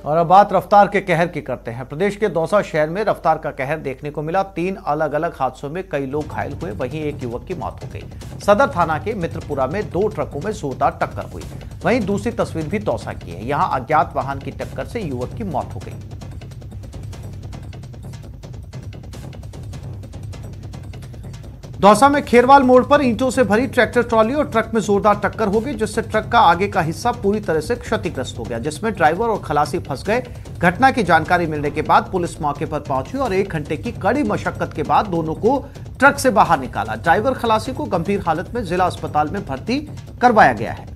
और अब बात रफ्तार के कहर की करते हैं। प्रदेश के दौसा शहर में रफ्तार का कहर देखने को मिला। 3 अलग अलग हादसों में कई लोग घायल हुए, वहीं एक युवक की मौत हो गई। सदर थाना के मित्रपुरा में 2 ट्रकों में जोरदार टक्कर हुई। वहीं दूसरी तस्वीर भी दौसा की है। यहां अज्ञात वाहन की टक्कर से युवक की मौत हो गई। दौसा में खेरवाल मोड़ पर ईंटों से भरी ट्रैक्टर ट्रॉली और ट्रक में जोरदार टक्कर हो गई, जिससे ट्रक का आगे का हिस्सा पूरी तरह से क्षतिग्रस्त हो गया, जिसमें ड्राइवर और खलासी फंस गए। घटना की जानकारी मिलने के बाद पुलिस मौके पर पहुंची और 1 घंटे की कड़ी मशक्कत के बाद दोनों को ट्रक से बाहर निकाला। ड्राइवर खलासी को गंभीर हालत में जिला अस्पताल में भर्ती करवाया गया है।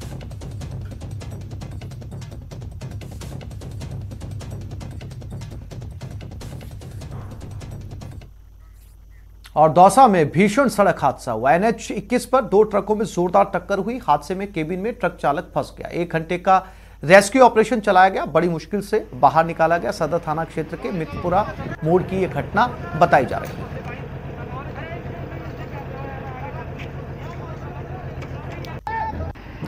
और दौसा में भीषण सड़क हादसा हुआ। NH 21 पर 2 ट्रकों में जोरदार टक्कर हुई। हादसे में केबिन में ट्रक चालक फंस गया। 1 घंटे का रेस्क्यू ऑपरेशन चलाया गया, बड़ी मुश्किल से बाहर निकाला गया। सदर थाना क्षेत्र के मित्रपुरा मोड़ की यह घटना बताई जा रही है।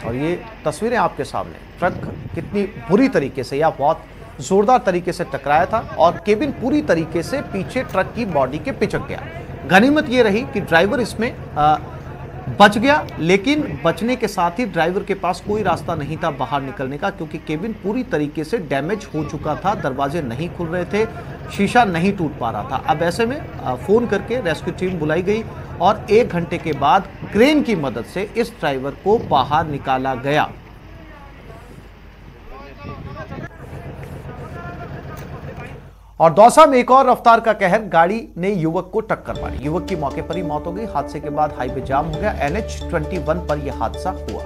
और ये तस्वीरें आपके सामने, ट्रक कितनी बुरी तरीके से या बहुत जोरदार तरीके से टकराया था और केबिन पूरी तरीके से पीछे ट्रक की बॉडी के पिचक गया। गनीमत ये रही कि ड्राइवर इसमें बच गया, लेकिन बचने के साथ ही ड्राइवर के पास कोई रास्ता नहीं था बाहर निकलने का, क्योंकि केबिन पूरी तरीके से डैमेज हो चुका था। दरवाजे नहीं खुल रहे थे, शीशा नहीं टूट पा रहा था। अब ऐसे में फोन करके रेस्क्यू टीम बुलाई गई और 1 घंटे के बाद क्रेन की मदद से इस ड्राइवर को बाहर निकाला गया। और दौसा में एक और रफ्तार का कहर, गाड़ी ने युवक को टक्कर मारी। युवक की मौके पर ही मौत हो गई। हादसे के बाद हाईवे जाम हो गया। NH 21 पर यह हादसा हुआ।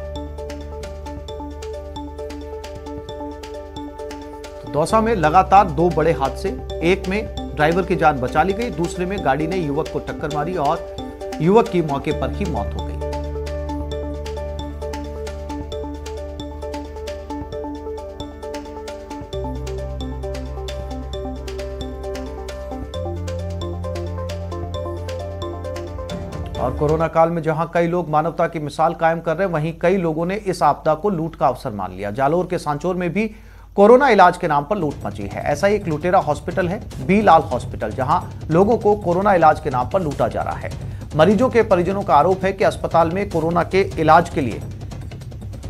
तो दौसा में लगातार 2 बड़े हादसे, एक में ड्राइवर की जान बचा ली गई, दूसरे में गाड़ी ने युवक को टक्कर मारी और युवक की मौके पर ही मौत हो गई। और कोरोना काल में जहां कई लोग मानवता की मिसाल कायम कर रहे हैं, वहीं कई लोगों ने इस आपदा को लूट का अवसर मान लिया। जालोर के सांचौर में भी कोरोना इलाज के नाम पर लूट मची है। ऐसा ही एक लुटेरा हॉस्पिटल है, बी लाल हॉस्पिटल, जहां लोगों को कोरोना इलाज के नाम पर लूटा जा रहा है। मरीजों के परिजनों का आरोप है कि अस्पताल में कोरोना के इलाज के लिए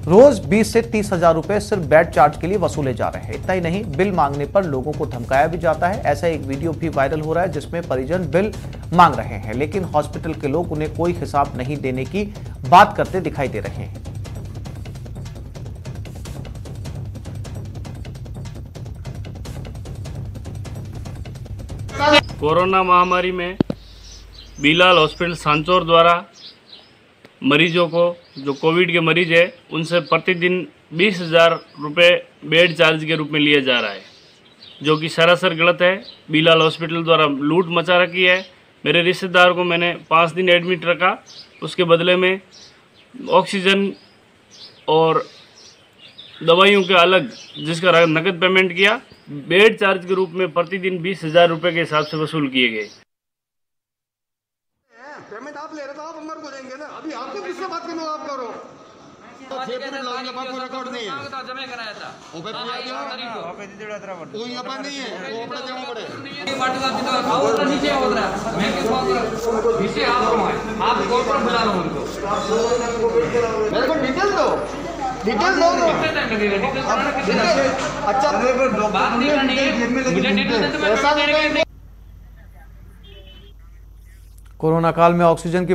रोज 20 से 30 हजार रुपए सिर्फ बेड चार्ज के लिए वसूले जा रहे हैं। इतना ही नहीं, बिल मांगने पर लोगों को धमकाया भी जाता है। ऐसा एक वीडियो भी वायरल हो रहा है जिसमें परिजन बिल मांग रहे हैं, लेकिन हॉस्पिटल के लोग उन्हें कोई हिसाब नहीं देने की बात करते दिखाई दे रहे हैं। कोरोना महामारी में बीलाल हॉस्पिटल सांचौर द्वारा मरीजों को, जो कोविड के मरीज है, उनसे प्रतिदिन 20,000 रुपये बेड चार्ज के रूप में लिया जा रहा है, जो कि सरासर गलत है। बीलाल हॉस्पिटल द्वारा लूट मचा रखी है। मेरे रिश्तेदार को मैंने 5 दिन एडमिट रखा, उसके बदले में ऑक्सीजन और दवाइयों के अलग जिसका नकद पेमेंट किया, बेड चार्ज के रूप में प्रतिदिन 20,000 रुपये के हिसाब से वसूल किए गए। पेमेंट आप ले रहे तो आप हमारे को देंगे ना। अभी आपको किससे बात करना, आप करो। रिकॉर्ड नहीं है, जमा कराया था वो पे पूरा दिया ओपे दिड़ा तरह वो यहां पर नहीं है, वो अपना जमा पड़े ये पार्टी का जितना खाओ तो नीचे हो रहा है। मैं किस बात कर नीचे आप कॉल पर बुला लो उनको, मेरे को डिटेल दो, डिटेल दो। अच्छा बात नहीं करनी है, मुझे डिटेल दे तो मैं कोरोना काल में ऑक्सीजन की